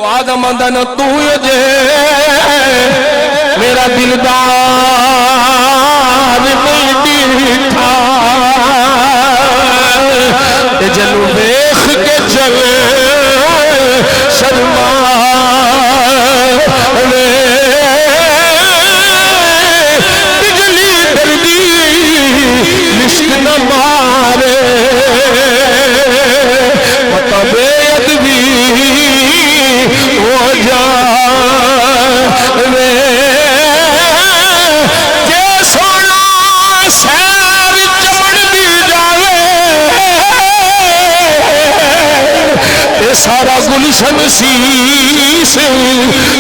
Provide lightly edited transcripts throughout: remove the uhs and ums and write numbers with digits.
आदम आंदा न तू जे मेरा दिलदार नहीं दीठा जनु वेख के चले शर्मा बिजली दर्दी लिश्क न मारे पता बेअदबी हो जावे जे सोना सैर चमड़ दी जावे ये सारा गुलशन शीश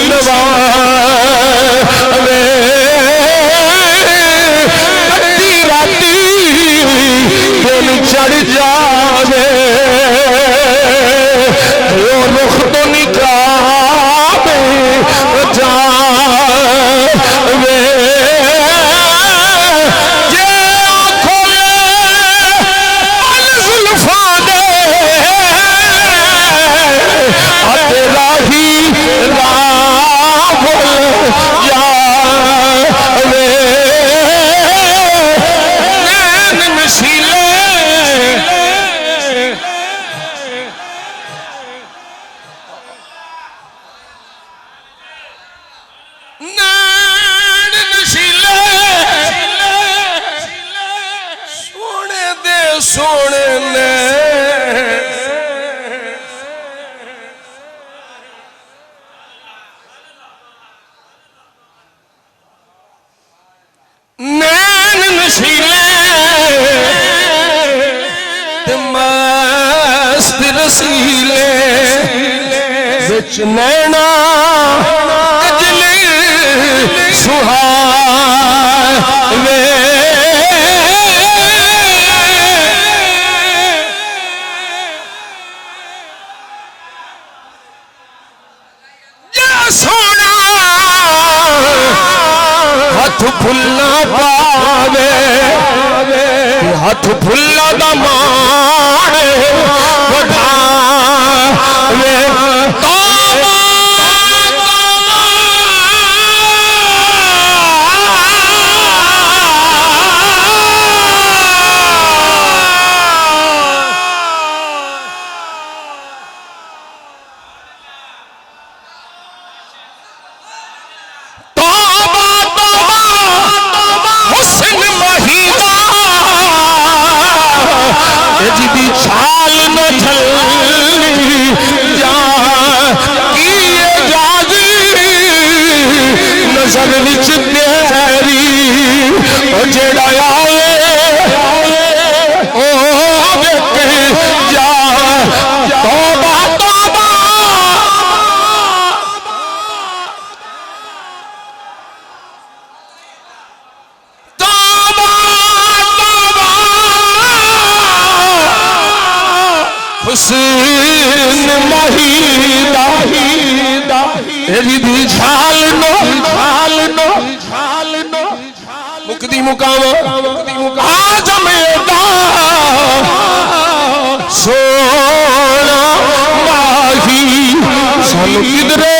नवावे अद्धी राती दिल चढ़ जावे वो रुख तो निकाले जावे जे खोले जुल्फा दे तेरा ही राह जावे नैन नशीले नैन नशीले सोने दे सोने ने नैन नशीले मस्त रसीले बिच नैना अजले सुहावे जा सोना हाथ फुल्ला पावे हाथ फुल्ला दा माणे बढ़ावे जी छाल न झल्ली जा किए जागी नजर विच तेरी ओ जेड़ा आए ओ देखे जा तौबा तौबा हुस्न महिदा दी झाल नो मुकदी मुकाम आज मेरा सोना माही सानू किधरे